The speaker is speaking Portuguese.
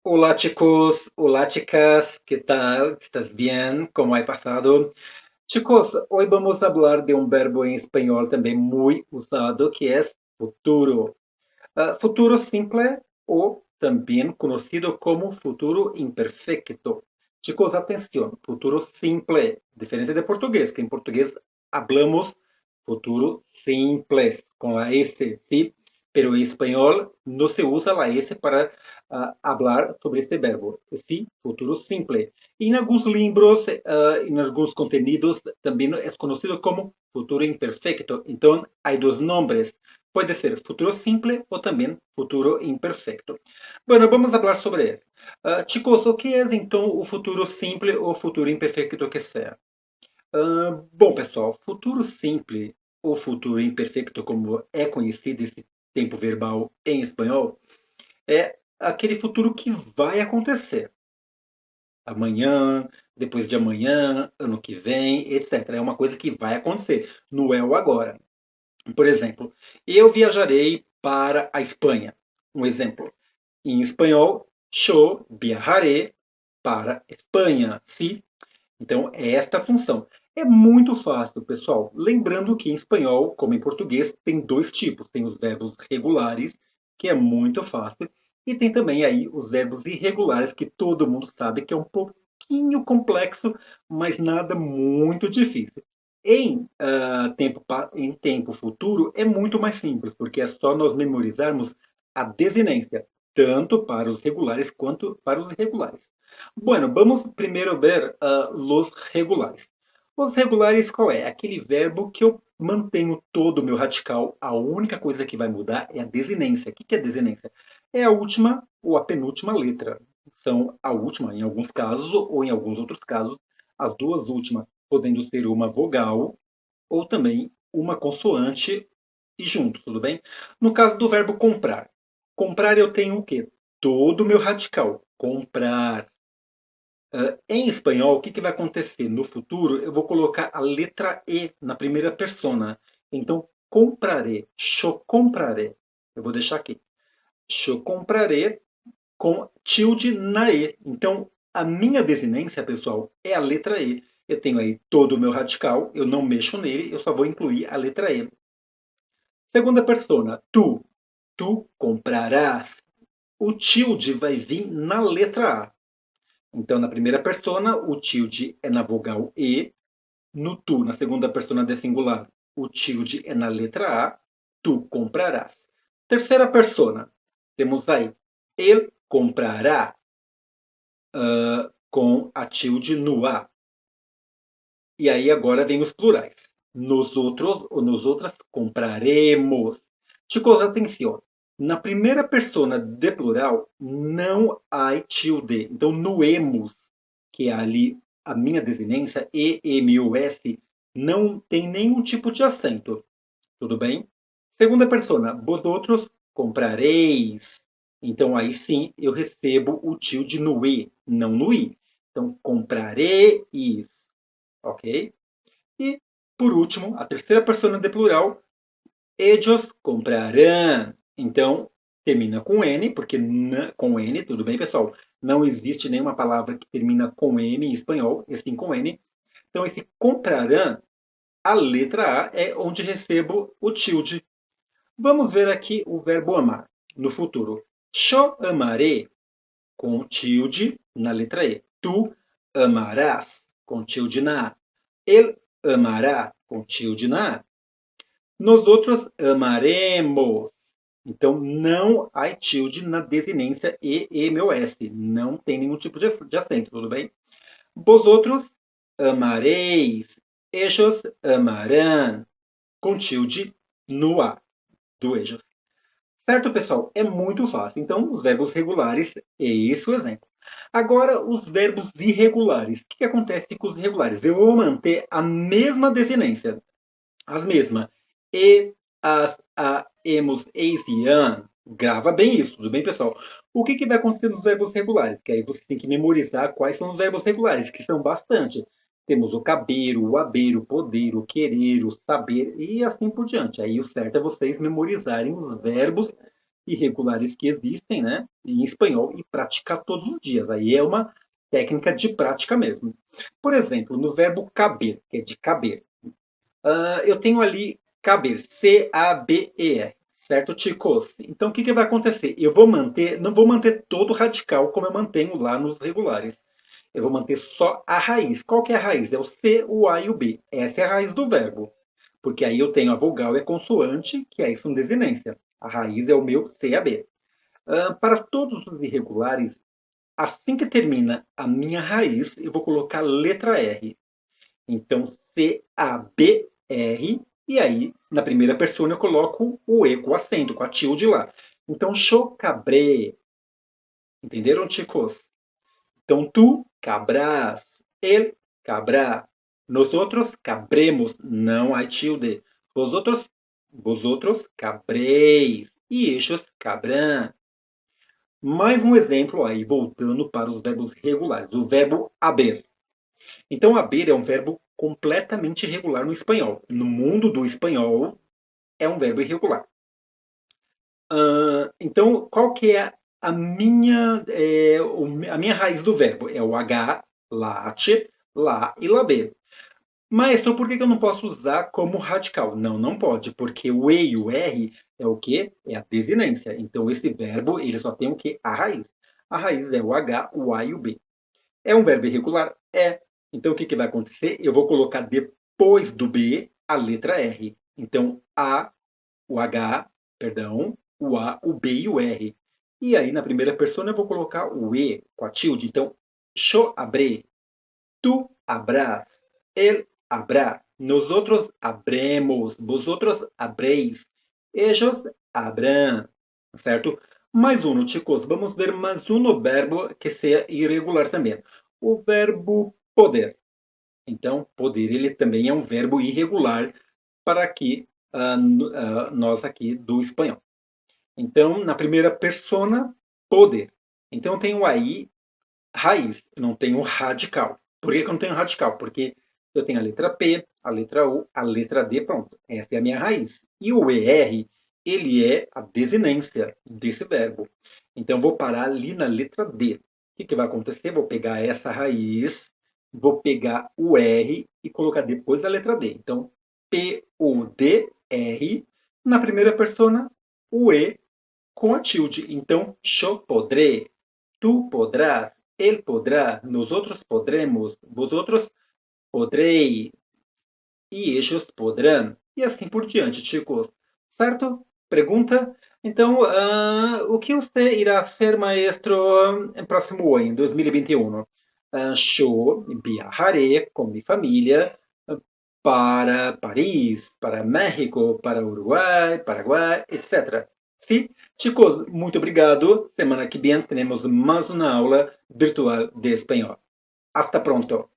Hola chicos, hola chicas, ¿qué tal? ¿Estás bien? ¿Cómo ha pasado? Chicos, hoy vamos a hablar de un verbo en español también muy usado que es futuro. Futuro simple o también conocido como futuro imperfecto. Chicos, atención, futuro simple, diferente de portugués, que en portugués hablamos futuro simples con la S, ¿sí? Pero en español no se usa la S para hablar sobre este verbo, ¿sí? Futuro simple. Y en algunos libros, en algunos contenidos, también es conocido como futuro imperfecto. Entonces, hay dos nombres. Puede ser futuro simple o también futuro imperfecto. Bueno, vamos a hablar sobre ele. Chicos, o que é então o futuro simple ou futuro imperfeito que seja? Bom, pessoal, futuro simple ou futuro imperfeito, como é conhecido esse tempo verbal em espanhol, é aquele futuro que vai acontecer. Amanhã, depois de amanhã, ano que vem, etc. É uma coisa que vai acontecer, não é o agora. Por exemplo, eu viajarei para a Espanha. Um exemplo. Em espanhol, yo viajaré para a Espanha. Sim? Então, é esta a função. É muito fácil, pessoal. Lembrando que em espanhol, como em português, tem dois tipos. Tem os verbos regulares, que é muito fácil, e tem também aí os verbos irregulares, que todo mundo sabe que é um pouquinho complexo, mas nada muito difícil. Em tempo futuro é muito mais simples, porque é só nós memorizarmos a desinência, tanto para os regulares quanto para os irregulares. Bueno, vamos primeiro ver los regulares. Os regulares qual é? Aquele verbo que eu mantenho todo o meu radical. A única coisa que vai mudar é a desinência. O que é desinência? É a última ou a penúltima letra. São a última, em alguns casos, ou em alguns outros casos, as duas últimas, podendo ser uma vogal ou também uma consoante e junto, tudo bem? No caso do verbo comprar. Comprar eu tenho o quê? Todo o meu radical. Comprar. Em espanhol, o que, que vai acontecer? No futuro, eu vou colocar a letra E na primeira persona. Então, compraré, yo compraré. Eu vou deixar aqui. Yo compraré com tilde na E. Então, a minha desinência, pessoal, é a letra E. Eu tenho aí todo o meu radical, eu não mexo nele, eu só vou incluir a letra E. Segunda persona, tu. Tu comprarás. O tilde vai vir na letra A. Então, na primeira persona, o tilde é na vogal E. No tu, na segunda persona de singular, o tilde é na letra A. Tu comprarás. Terceira persona, temos aí ele comprará com a tilde no A. E aí agora vem os plurais. Nos outros ou nos outras compraremos. Chicos, atenção. Na primeira persona de plural não há tilde. Então, no emos, que é ali a minha desinência, E-M-U-S, não tem nenhum tipo de acento. Tudo bem? Segunda persona, vosotros comprareis. Então, aí sim, eu recebo o tilde no E, não no I. Então, comprareis. Ok? E, por último, a terceira persona de plural, ellos comprarán. Então, termina com N, porque com N, tudo bem, pessoal? Não existe nenhuma palavra que termina com M em espanhol, e sim com N. Então, esse comprarán, a letra A é onde recebo o tilde. Vamos ver aqui o verbo amar no futuro. Yo amaré com tilde na letra E. Tu amarás com tilde na A. Ele amará com tilde na A. Nós outros amaremos. Então, não há tilde na desinência E, M ou S. Não tem nenhum tipo de acento, tudo bem? Vosotros amareis. Ellos amarán. Com tilde no A do ellos. Certo, pessoal? É muito fácil. Então, os verbos regulares é esse o exemplo. Agora, os verbos irregulares. O que acontece com os irregulares? Eu vou manter a mesma desinência. As mesmas. E, as, a, emos, eis e an. Grava bem isso, tudo bem, pessoal? O que vai acontecer nos verbos regulares? Que aí você tem que memorizar quais são os verbos regulares, que são bastante. Temos o caber, o haver, o poder, o querer, o saber e assim por diante. Aí o certo é vocês memorizarem os verbos irregulares que existem, né, em espanhol e praticar todos os dias. Aí é uma técnica de prática mesmo. Por exemplo, no verbo caber, que é de caber, eu tenho ali caber, C-A-B-E-R, certo, chicos? Então, o que, que vai acontecer? Eu vou manter, não vou manter todo o radical como eu mantenho lá nos regulares. Eu vou manter só a raiz. Qual que é a raiz? É o C, o A e o B. Essa é a raiz do verbo. Porque aí eu tenho a vogal e a consoante, que é isso desinência. A raiz é o meu C, A, B. Para todos os irregulares, assim que termina a minha raiz, eu vou colocar a letra R. Então, C-A-B-R, e aí, na primeira pessoa, eu coloco o E com acento, com a tilde lá. Então, chocabré. Entenderam, chicos? Então, tu cabrás, él cabrá, nosotros cabremos, não há tilde. Vosotros cabréis, e ellos cabrán. Mais um exemplo aí, voltando para os verbos regulares. O verbo haber. Então, haber é um verbo completamente irregular no espanhol. No mundo do espanhol, é um verbo irregular. Então, qual que é a minha raiz do verbo? É o H, late, lá e laber. Mas então por que eu não posso usar como radical? Não, não pode, porque o E e o R é o quê? É a desinência. Então esse verbo ele só tem o quê? A raiz. A raiz é o H, o A e o B. É um verbo irregular? É. Então o que, que vai acontecer? Eu vou colocar depois do B a letra R. Então A, o H, perdão, o A, o B e o R. E aí na primeira pessoa eu vou colocar o E com a tilde. Então, yo abré, tu habrás, él habrá, nosotros habremos, vosotros habréis, ellos habrán, certo? Mais um, chicos, vamos ver mais um verbo que seja irregular também. O verbo poder. Então, poder ele também é um verbo irregular para aqui, nós aqui do espanhol. Então, na primeira persona, poder. Então, eu tenho aí raiz, eu não tenho radical. Por que eu não tenho radical? Porque eu tenho a letra P, a letra U, a letra D, pronto. Essa é a minha raiz. E o ER, ele é a desinência desse verbo. Então, eu vou parar ali na letra D. O que, que vai acontecer? Vou pegar essa raiz, vou pegar o R e colocar depois da letra D. Então, P-U-D-R, na primeira persona, o E com a tilde. Então, yo podré, tu podrás, él podrá, nosotros podremos, vosotros podréis e ellos podrán. E assim por diante, chicos. Certo? Pergunta? Então, o que você irá ser, maestro, em próximo ano, em 2021? Eu viajaré com minha família para Paris, para México, para Uruguai, Paraguai, etc. Sim, chicos, muito obrigado. Semana que vem teremos mais uma aula virtual de espanhol. Hasta pronto.